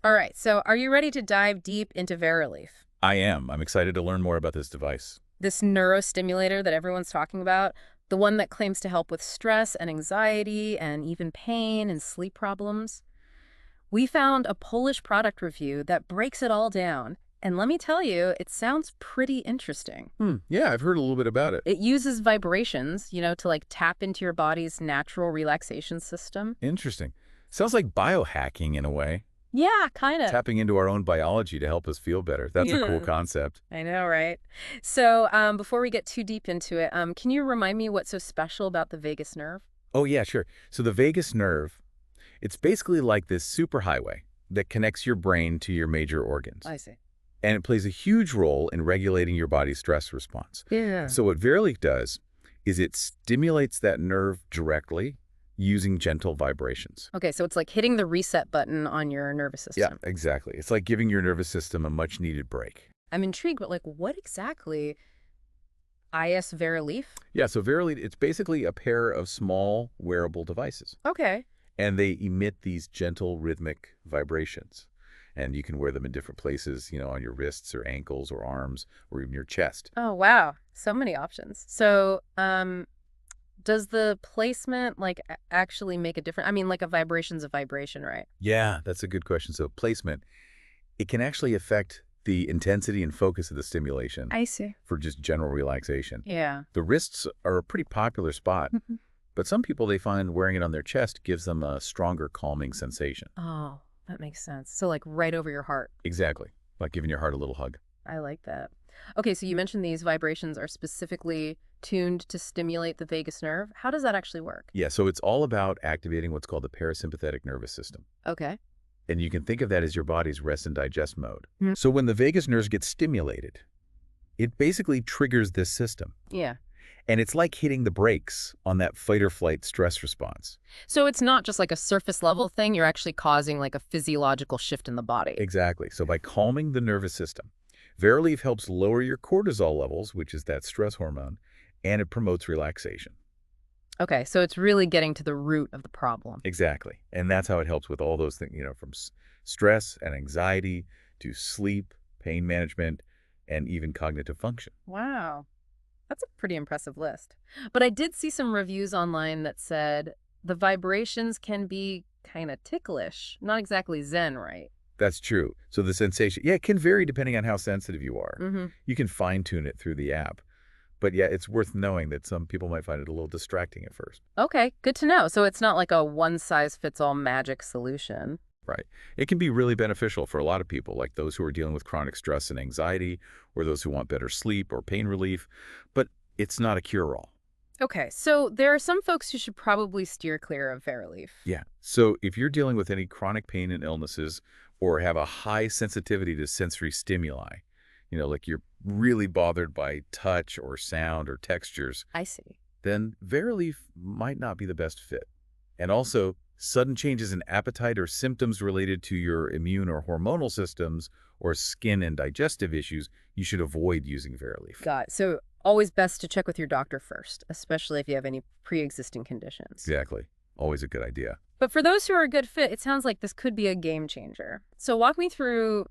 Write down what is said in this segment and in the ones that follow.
All right, so are you ready to dive deep into Verelief? I am. I'm excited to learn more about this device. This neurostimulator that everyone's talking about, the one that claims to help with stress and anxiety and even pain and sleep problems. We found a Polish product review that breaks it all down. And let me tell you, it sounds pretty interesting. Yeah, I've heard a little bit about it. It uses vibrations, to like tap into your body's natural relaxation system. Interesting. Sounds like biohacking in a way. Yeah, kind of. Tapping into our own biology to help us feel better. That's a cool concept. I know, right? So before we get too deep into it, can you remind me what's so special about the vagus nerve? Oh, yeah, sure. So the vagus nerve, it's basically like this superhighway that connects your brain to your major organs. I see. And it plays a huge role in regulating your body's stress response. Yeah. So what Verelief does is it stimulates that nerve directly using gentle vibrations. Okay, so it's like hitting the reset button on your nervous Yeah, system. exactly. It's like giving your nervous system a much-needed break. I'm intrigued, but like what exactly is Verelief? Yeah, so Verily, it's basically a pair of small wearable devices, Okay. and they emit these gentle rhythmic vibrations. And you can wear them in different places, on your wrists or ankles or arms or even your chest. Oh, wow. So many options. So, does the placement like actually make a difference? I mean, like a vibration's a vibration, right? Yeah, that's a good question. So placement, it can actually affect the intensity and focus of the stimulation I see. for just general relaxation. Yeah. The wrists are a pretty popular spot, Mhm. but some people, they find wearing it on their chest gives them a stronger calming sensation. Oh, that makes sense. So like right over your heart. Exactly, like giving your heart a little hug. I like that. Okay, so you mentioned these vibrations are specifically tuned to stimulate the vagus nerve. How does that actually work? Yeah, so it's all about activating what's called the parasympathetic nervous system. Okay. And you can think of that as your body's rest and digest mode. Mhm. So when the vagus nerves get stimulated, it basically triggers this system. Yeah. And it's like hitting the brakes on that fight or flight stress response. So it's not just like a surface level thing, you're actually causing like a physiological shift in the body. Exactly. So by calming the nervous system, Verilief helps lower your cortisol levels, which is that stress hormone, and it promotes relaxation. Okay, so it's really getting to the root of the problem. Exactly. And that's how it helps with all those things, from stress and anxiety to sleep, pain management, and even cognitive function. Wow. That's a pretty impressive list. But I did see some reviews online that said the vibrations can be kind of ticklish, not exactly zen, right? That's true. So the sensation, yeah, it can vary depending on how sensitive you are. Mm-hmm. You can fine tune it through the app. But yeah, it's worth knowing that some people might find it a little distracting at first. Okay, good to know. So it's not like a one-size-fits-all magic solution. Right. It can be really beneficial for a lot of people, like those who are dealing with chronic stress and anxiety, or those who want better sleep or pain relief. But it's not a cure-all. Okay, so there are some folks who should probably steer clear of Verelief. Yeah. So if you're dealing with any chronic pain and illnesses or have a high sensitivity to sensory stimuli, like you're really bothered by touch or sound or textures, I see. then Verilief might not be the best fit. And also, sudden changes in appetite or symptoms related to your immune or hormonal systems or skin and digestive issues, you should avoid using Verilief. Got it. So always best to check with your doctor first, especially if you have any pre-existing conditions. Exactly. Always a good idea. But for those who are a good fit, it sounds like this could be a game changer. So walk me through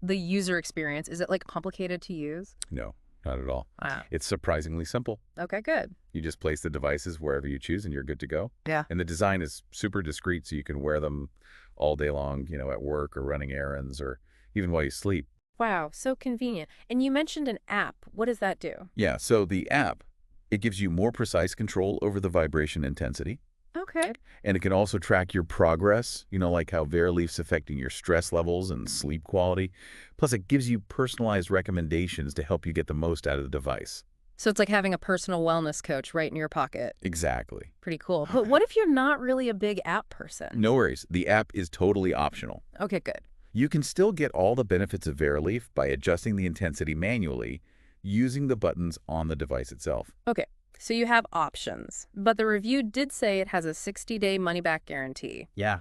the user experience. Is it like complicated to use? No, not at all. Wow. It's surprisingly simple. Okay, good. You just place the devices wherever you choose and you're good to go. Yeah. And the design is super discreet, so you can wear them all day long, at work or running errands or even while you sleep. Wow, so convenient. And you mentioned an app. What does that do? Yeah, so the app, it gives you more precise control over the vibration intensity. Okay. And it can also track your progress, like how Verilief's affecting your stress levels and sleep quality. Plus, it gives you personalized recommendations to help you get the most out of the device. So it's like having a personal wellness coach right in your pocket. Exactly. Pretty cool. But what if you're not really a big app person? No worries. The app is totally optional. Okay, good. You can still get all the benefits of Verilief by adjusting the intensity manually using the buttons on the device itself. Okay, so you have options, but the review did say it has a 60-day money-back guarantee. Yeah,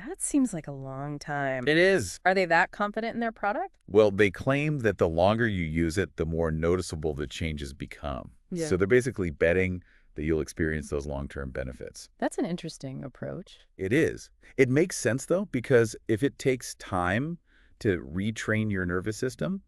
That seems like a long time. it is. Are they that confident in their product? Well, they claim that the longer you use it, the more noticeable the changes become. Yeah. So they're basically betting that you'll experience those long-term benefits. That's an interesting approach. It is. It makes sense, though, because if it takes time to retrain your nervous system,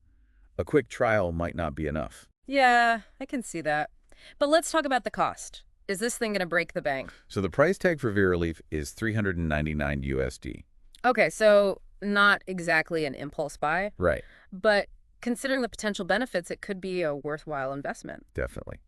a quick trial might not be enough. Yeah, I can see that. But let's talk about the cost. Is this thing going to break the bank? So the price tag for Verelief is $399 USD. Okay, so not exactly an impulse buy, Right. but considering the potential benefits, it could be a worthwhile investment. Definitely.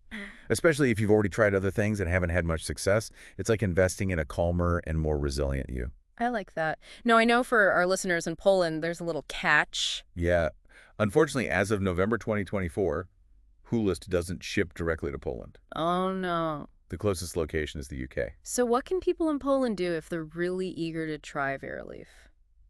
Especially if you've already tried other things and haven't had much success. It's like investing in a calmer and more resilient you. I like that. No, I know for our listeners in Poland, there's a little catch. Yeah. Unfortunately, as of November 2024, Hoolest doesn't ship directly to Poland. Oh, no. The closest location is the UK. So what can people in Poland do if they're really eager to try Verelief?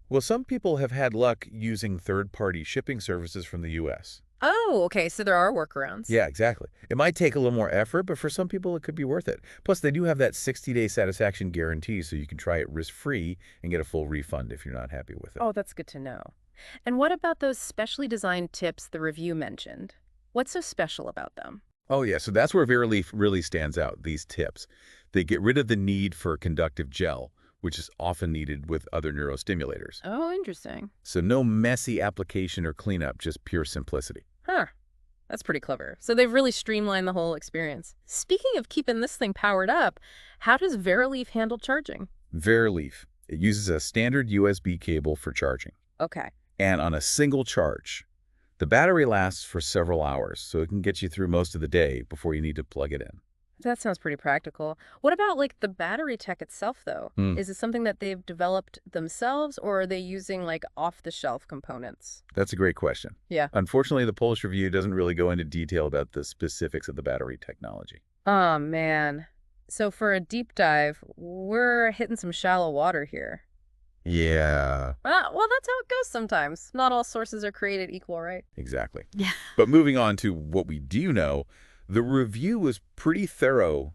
Well, some people have had luck using third-party shipping services from the US. Oh, okay, so there are workarounds. Yeah, exactly. It might take a little more effort, but for some people, it could be worth it. Plus, they do have that 60-day satisfaction guarantee, so you can try it risk-free and get a full refund if you're not happy with it. Oh, that's good to know. And what about those specially designed tips the review mentioned? What's so special about them? Oh, yeah, so that's where Verelief really stands out, these tips. They get rid of the need for conductive gel, which is often needed with other neurostimulators. Oh, interesting. So no messy application or cleanup, just pure simplicity. Huh. That's pretty clever. So they've really streamlined the whole experience. Speaking of keeping this thing powered up, how does Verelief handle charging? Verelief, it uses a standard USB cable for charging. Okay. And on a single charge, the battery lasts for several hours, so it can get you through most of the day before you need to plug it in. That sounds pretty practical. What about like the battery tech itself though? Hmm. Is it something that they've developed themselves or are they using like off-the-shelf components? That's a great question. Yeah. Unfortunately, the Polish review doesn't really go into detail about the specifics of the battery technology. Oh man. So for a deep dive, we're hitting some shallow water here. Yeah, Well, that's how it goes sometimes. Not all sources are created equal, right? exactly. Yeah. But moving on to what we do know, the review was pretty thorough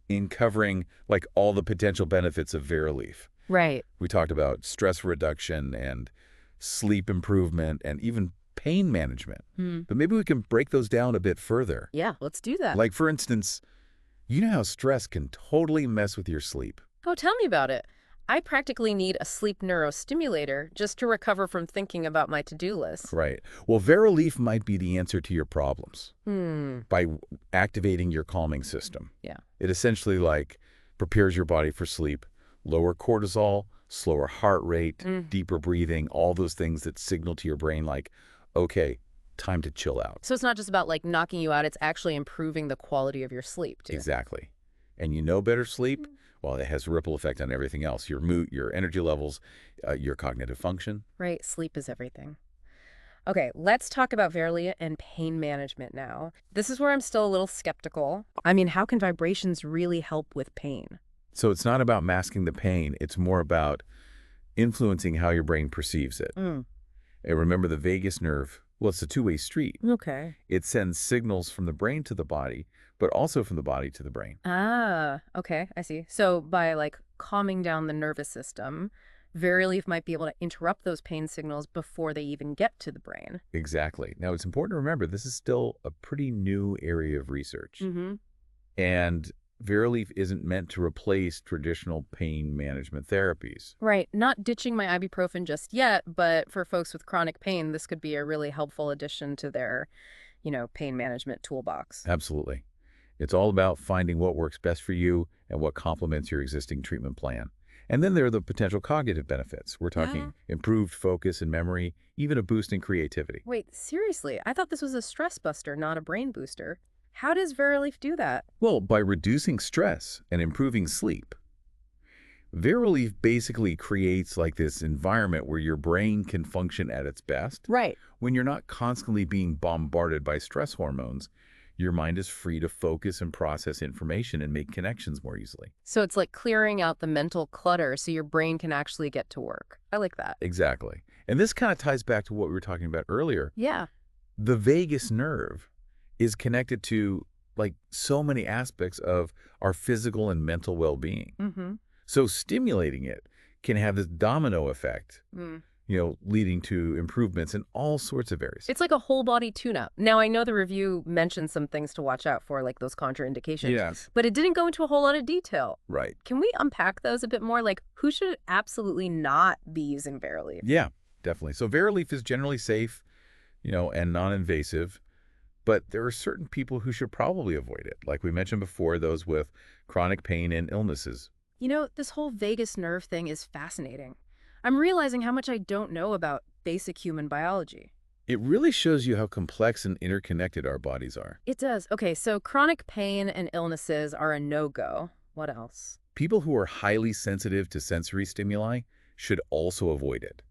in covering like all the potential benefits of Verelief. Right. We talked about stress reduction and sleep improvement and even pain management. But maybe we can break those down a bit further. Yeah, let's do that. Like, for instance, you know how stress can totally mess with your sleep. Oh, tell me about it. I practically need a sleep neurostimulator just to recover from thinking about my to-do list. Right. Well, Verelief might be the answer to your problems Hmm. by activating your calming system. Yeah. It essentially like prepares your body for sleep, lower cortisol, slower heart rate, deeper breathing, all those things that signal to your brain like, okay, time to chill out. So it's not just about like knocking you out, it's actually improving the quality of your sleep too. Exactly. And you know better sleep? Well, it has a ripple effect on everything else, your mood, your energy levels, your cognitive function. Right, sleep is everything. Okay, let's talk about Verelief and pain management now. This is where I'm still a little skeptical. I mean, how can vibrations really help with pain? So it's not about masking the pain. It's more about influencing how your brain perceives it. And remember the vagus nerve, well, it's a two-way street. Okay. It sends signals from the brain to the body, but also from the body to the brain. Ah, okay, I see. So by like calming down the nervous system, Verelief might be able to interrupt those pain signals before they even get to the brain. Exactly. Now, it's important to remember this is still a pretty new area of research. Mm-hmm. And Verelief isn't meant to replace traditional pain management therapies. Right, not ditching my ibuprofen just yet, but for folks with chronic pain, this could be a really helpful addition to their, pain management toolbox. Absolutely. It's all about finding what works best for you and what complements your existing treatment plan. And then there are the potential cognitive benefits. We're talking improved focus and memory, even a boost in creativity. Wait, seriously? I thought this was a stress buster, not a brain booster. How does Verelief do that? Well, by reducing stress and improving sleep. Verelief basically creates like this environment where your brain can function at its best. Right. When you're not constantly being bombarded by stress hormones, your mind is free to focus and process information and make connections more easily. So it's like clearing out the mental clutter so your brain can actually get to work. I like that. Exactly. And this kind of ties back to what we were talking about earlier. Yeah. The vagus nerve is connected to like so many aspects of our physical and mental well-being. Mm-hmm. So stimulating it can have this domino effect leading to improvements in all sorts of areas. It's like a whole body tune-up. Now, I know the review mentioned some things to watch out for, like those contraindications, Yes. but it didn't go into a whole lot of detail. Right. Can we unpack those a bit more? Like, who should absolutely not be using Verilief? Yeah, definitely. So Verilief is generally safe, and non-invasive, but there are certain people who should probably avoid it. Like we mentioned before, those with chronic pain and illnesses. This whole vagus nerve thing is fascinating. I'm realizing how much I don't know about basic human biology. It really shows you how complex and interconnected our bodies are. It does. Okay, so chronic pain and illnesses are a no-go. What else? People who are highly sensitive to sensory stimuli should also avoid it.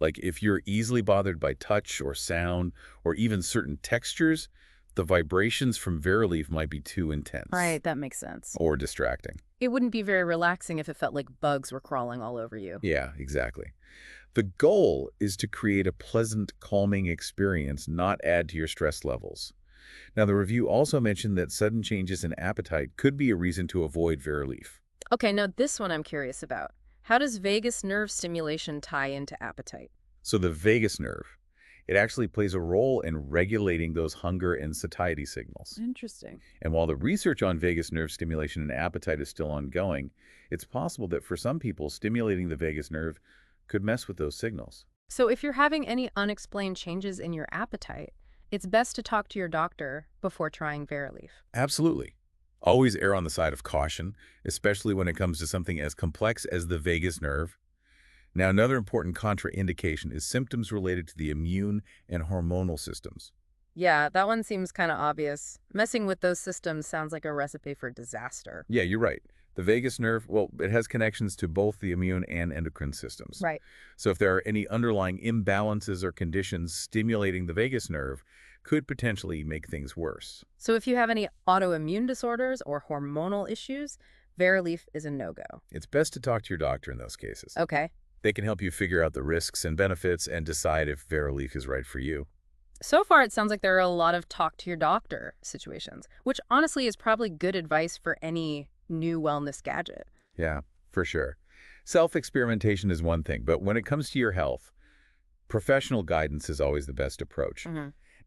Like if you're easily bothered by touch or sound or even certain textures, the vibrations from Verilief might be too intense. Right, that makes sense. Or distracting. It wouldn't be very relaxing if it felt like bugs were crawling all over you. Yeah, exactly. The goal is to create a pleasant, calming experience, not add to your stress levels. Now, the review also mentioned that sudden changes in appetite could be a reason to avoid Verilief. Okay, now this one I'm curious about. How does vagus nerve stimulation tie into appetite? So the vagus nerve, it actually plays a role in regulating those hunger and satiety signals. Interesting. And while the research on vagus nerve stimulation and appetite is still ongoing, it's possible that for some people, stimulating the vagus nerve could mess with those signals. So if you're having any unexplained changes in your appetite, it's best to talk to your doctor before trying Verilief. Absolutely. Always err on the side of caution, especially when it comes to something as complex as the vagus nerve. Now, another important contraindication is symptoms related to the immune and hormonal systems. Yeah, that one seems kind of obvious. Messing with those systems sounds like a recipe for disaster. Yeah, you're right. The vagus nerve, well, it has connections to both the immune and endocrine systems. Right. So if there are any underlying imbalances or conditions stimulating the vagus nerve, could potentially make things worse. So if you have any autoimmune disorders or hormonal issues, Verilief is a no-go. It's best to talk to your doctor in those cases. Okay. They can help you figure out the risks and benefits and decide if Verilief is right for you. So far, it sounds like there are a lot of talk to your doctor situations, which honestly is probably good advice for any new wellness gadget. Yeah, for sure. Self-experimentation is one thing, but when it comes to your health, professional guidance is always the best approach.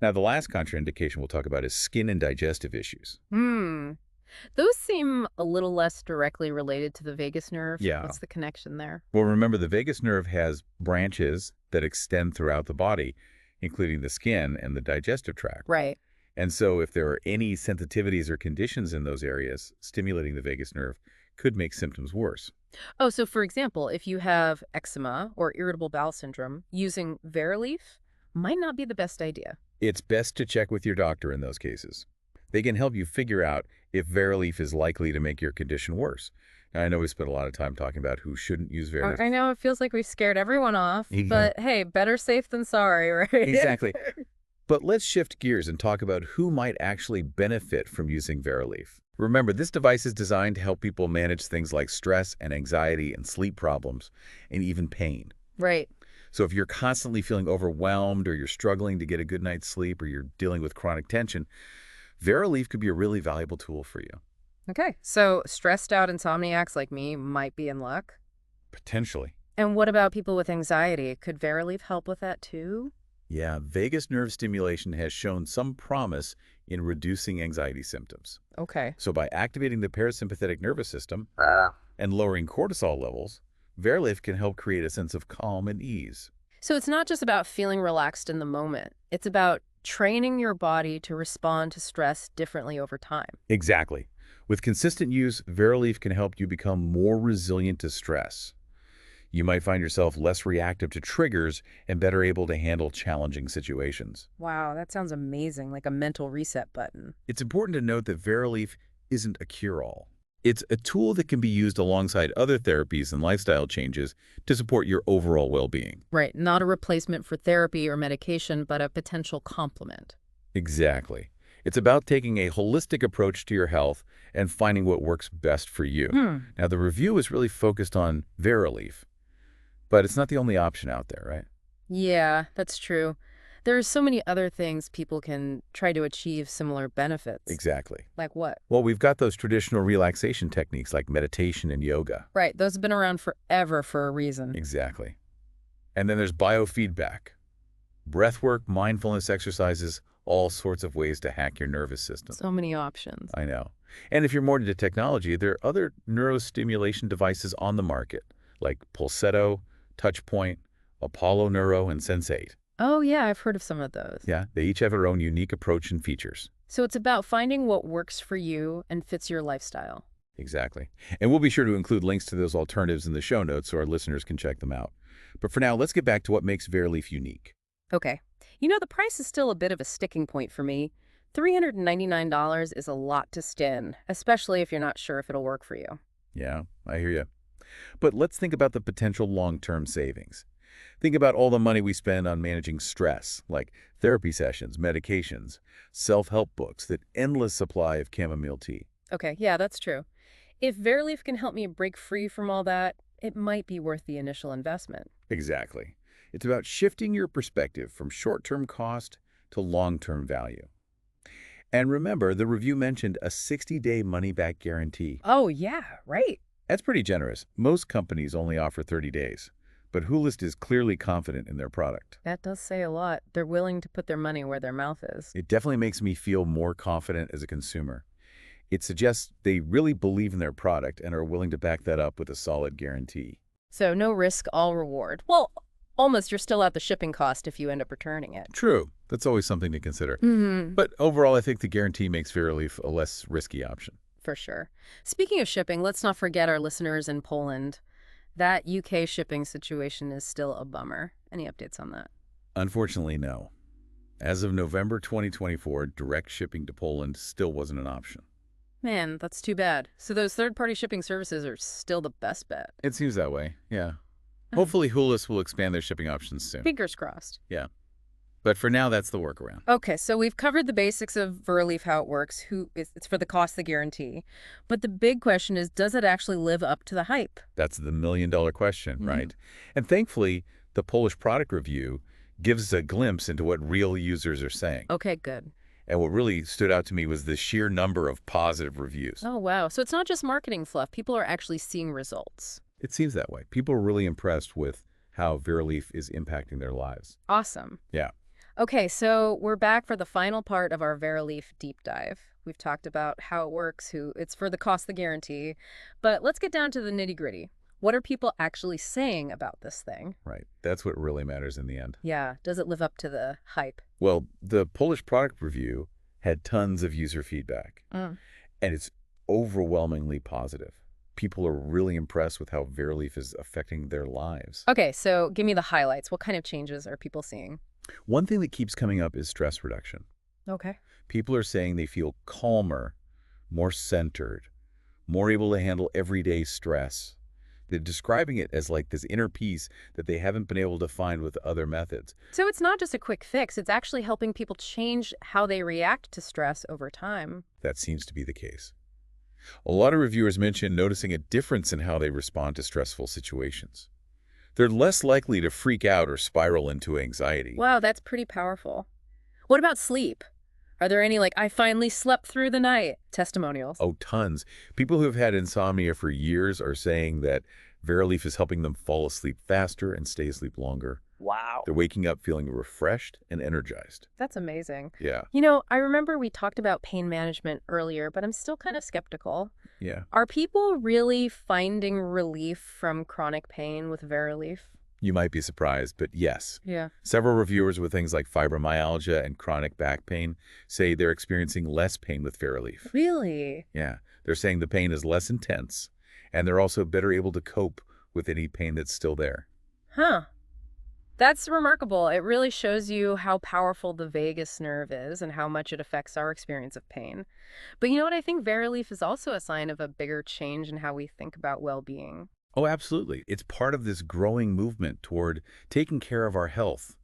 Now, the last contraindication we'll talk about is skin and digestive issues. Those seem a little less directly related to the vagus nerve. Yeah. What's the connection there? Well, remember, the vagus nerve has branches that extend throughout the body, including the skin and the digestive tract. Right. And so if there are any sensitivities or conditions in those areas, stimulating the vagus nerve could make symptoms worse. Oh, so for example, if you have eczema or irritable bowel syndrome, using Verilief might not be the best idea. It's best to check with your doctor in those cases. They can help you figure out if Verilief is likely to make your condition worse. Now, I know we spent a lot of time talking about who shouldn't use Verilief. I know it feels like we've scared everyone off, Yeah. but hey, better safe than sorry, right? Exactly. But let's shift gears and talk about who might actually benefit from using Verilief. Remember, this device is designed to help people manage things like stress and anxiety and sleep problems and even pain. Right. So if you're constantly feeling overwhelmed or you're struggling to get a good night's sleep or you're dealing with chronic tension, Verilief could be a really valuable tool for you. Okay, so stressed out insomniacs like me might be in luck. Potentially. And what about people with anxiety? Could Verilief help with that too? Yeah, vagus nerve stimulation has shown some promise in reducing anxiety symptoms. Okay. So by activating the parasympathetic nervous system and lowering cortisol levels, Verilief can help create a sense of calm and ease. So it's not just about feeling relaxed in the moment. It's about training your body to respond to stress differently over time. Exactly. With consistent use, Verilief can help you become more resilient to stress. You might find yourself less reactive to triggers and better able to handle challenging situations. Wow, that sounds amazing, like a mental reset button. It's important to note that Verilief isn't a cure-all. It's a tool that can be used alongside other therapies and lifestyle changes to support your overall well-being. Right, not a replacement for therapy or medication, but a potential complement. Exactly. It's about taking a holistic approach to your health and finding what works best for you. Now, the review is really focused on Verilief, but it's not the only option out there, right? Yeah, that's true. There are so many other things people can try to achieve similar benefits. Exactly. Like what? Well, we've got those traditional relaxation techniques like meditation and yoga. Right, those have been around forever for a reason. Exactly. And then there's biofeedback, breathwork, mindfulness exercises, all sorts of ways to hack your nervous system. So many options. I know. And if you're more into technology, there are other neurostimulation devices on the market, like Pulsetto, Touchpoint, Apollo Neuro, and Sense8. Oh, yeah, I've heard of some of those. Yeah, they each have their own unique approach and features. So it's about finding what works for you and fits your lifestyle. Exactly. And we'll be sure to include links to those alternatives in the show notes so our listeners can check them out. But for now, let's get back to what makes Verelief unique. Okay. The price is still a bit of a sticking point for me. $399 is a lot to skin, especially if you're not sure if it'll work for you. Yeah, I hear you. But let's think about the potential long-term savings. Think about all the money we spend on managing stress, like therapy sessions, medications, self-help books, that endless supply of chamomile tea. Okay, yeah, that's true. If Verilief can help me break free from all that, it might be worth the initial investment. Exactly. It's about shifting your perspective from short-term cost to long-term value. And remember, the review mentioned a 60-day money-back guarantee. Oh, yeah, right. That's pretty generous. Most companies only offer 30 days. But Hoolest is clearly confident in their product. That does say a lot. They're willing to put their money where their mouth is. It definitely makes me feel more confident as a consumer. It suggests they really believe in their product and are willing to back that up with a solid guarantee. So no risk, all reward. Well, almost you're still at the shipping cost if you end up returning it. True. That's always something to consider. Mm-hmm. But overall, I think the guarantee makes Verelief a less risky option. For sure. Speaking of shipping, let's not forget our listeners in Poland. That UK shipping situation is still a bummer. Any updates on that? Unfortunately, no. As of November 2024, direct shipping to Poland still wasn't an option. Man, that's too bad. So those third-party shipping services are still the best bet. It seems that way, yeah. Hopefully, Hoolest will expand their shipping options soon. Fingers crossed. Yeah. But for now, that's the workaround. Okay, so we've covered the basics of Verelief, how it works, it's for the cost, the guarantee. But the big question is, does it actually live up to the hype? That's the million-dollar question, right? And thankfully, the Polish product review gives us a glimpse into what real users are saying. Okay, good. And what really stood out to me was the sheer number of positive reviews. Oh, wow. So it's not just marketing fluff. People are actually seeing results. It seems that way. People are really impressed with how Verelief is impacting their lives. Awesome. Yeah. Okay, so we're back for the final part of our Verelief deep dive. We've talked about how it works, who it's for the cost, the guarantee. But let's get down to the nitty-gritty. What are people actually saying about this thing? Right. That's what really matters in the end. Yeah, does it live up to the hype? Well, the Polish product review had tons of user feedback, and it's overwhelmingly positive. People are really impressed with how Verelief is affecting their lives. Okay, so give me the highlights. What kind of changes are people seeing? One thing that keeps coming up is stress reduction. Okay. People are saying they feel calmer, more centered, more able to handle everyday stress. They're describing it as like this inner peace that they haven't been able to find with other methods. So it's not just a quick fix. It's actually helping people change how they react to stress over time. That seems to be the case. A lot of reviewers mention noticing a difference in how they respond to stressful situations. They're less likely to freak out or spiral into anxiety. Wow, that's pretty powerful. What about sleep? Are there any, I finally slept through the night testimonials? Oh, tons. People who have had insomnia for years are saying that Verelief is helping them fall asleep faster and stay asleep longer. Wow. They're waking up feeling refreshed and energized. That's amazing. Yeah. I remember we talked about pain management earlier, but I'm still kind of skeptical. Yeah. Are people really finding relief from chronic pain with Verelief? You might be surprised, but yes. Yeah. Several reviewers with things like fibromyalgia and chronic back pain say they're experiencing less pain with Verelief. Really? Yeah. They're saying the pain is less intense, and they're also better able to cope with any pain that's still there. Huh. That's remarkable. It really shows you how powerful the vagus nerve is and how much it affects our experience of pain. But you know what? I think Verelief is also a sign of a bigger change in how we think about well-being. Oh, absolutely. It's part of this growing movement toward taking care of our health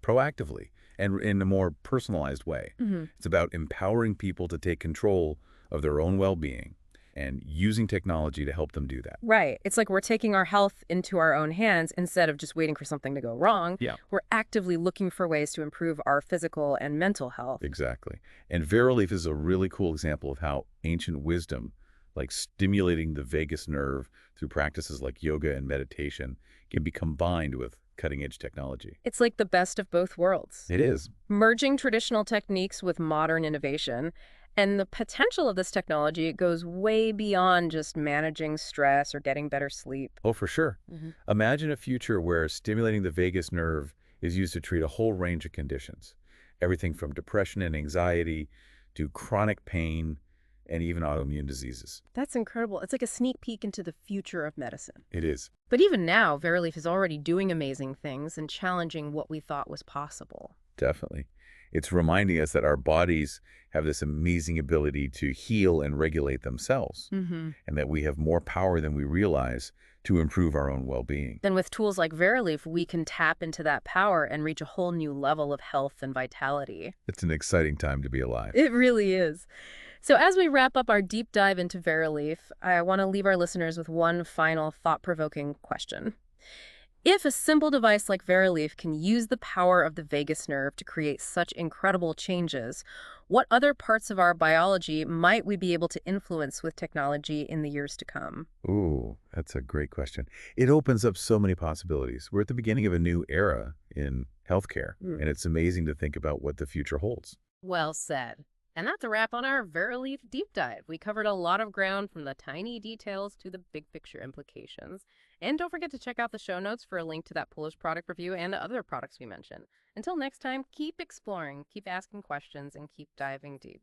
proactively and in a more personalized way. It's about empowering people to take control of their own well-being and using technology to help them do that. Right. It's like we're taking our health into our own hands instead of just waiting for something to go wrong. Yeah. We're actively looking for ways to improve our physical and mental health. Exactly. And Verelief is a really cool example of how ancient wisdom, like stimulating the vagus nerve through practices like yoga and meditation, can be combined with cutting-edge technology. It's like the best of both worlds, It is. merging traditional techniques with modern innovation. And the potential of this technology goes way beyond just managing stress or getting better sleep. Oh, for sure. Hmm. Imagine a future where stimulating the vagus nerve is used to treat a whole range of conditions. Everything from depression and anxiety to chronic pain and even autoimmune diseases. That's incredible. It's like a sneak peek into the future of medicine. It is. But even now, Verelief is already doing amazing things and challenging what we thought was possible. Definitely. It's reminding us that our bodies have this amazing ability to heal and regulate themselves, Hmm. and that we have more power than we realize to improve our own well-being. Then with tools like Verelief, we can tap into that power and reach a whole new level of health and vitality. It's an exciting time to be alive. It really is. So as we wrap up our deep dive into Verelief, I want to leave our listeners with one final thought-provoking question. If a simple device like Verelief can use the power of the vagus nerve to create such incredible changes, what other parts of our biology might we be able to influence with technology in the years to come? Ooh, that's a great question. It opens up so many possibilities. We're at the beginning of a new era in healthcare, and it's amazing to think about what the future holds. Well said. And that's a wrap on our Verilief deep dive. We covered a lot of ground from the tiny details to the big picture implications. And don't forget to check out the show notes for a link to that Polish product review and other products we mentioned. Until next time, keep exploring, keep asking questions, and keep diving deep.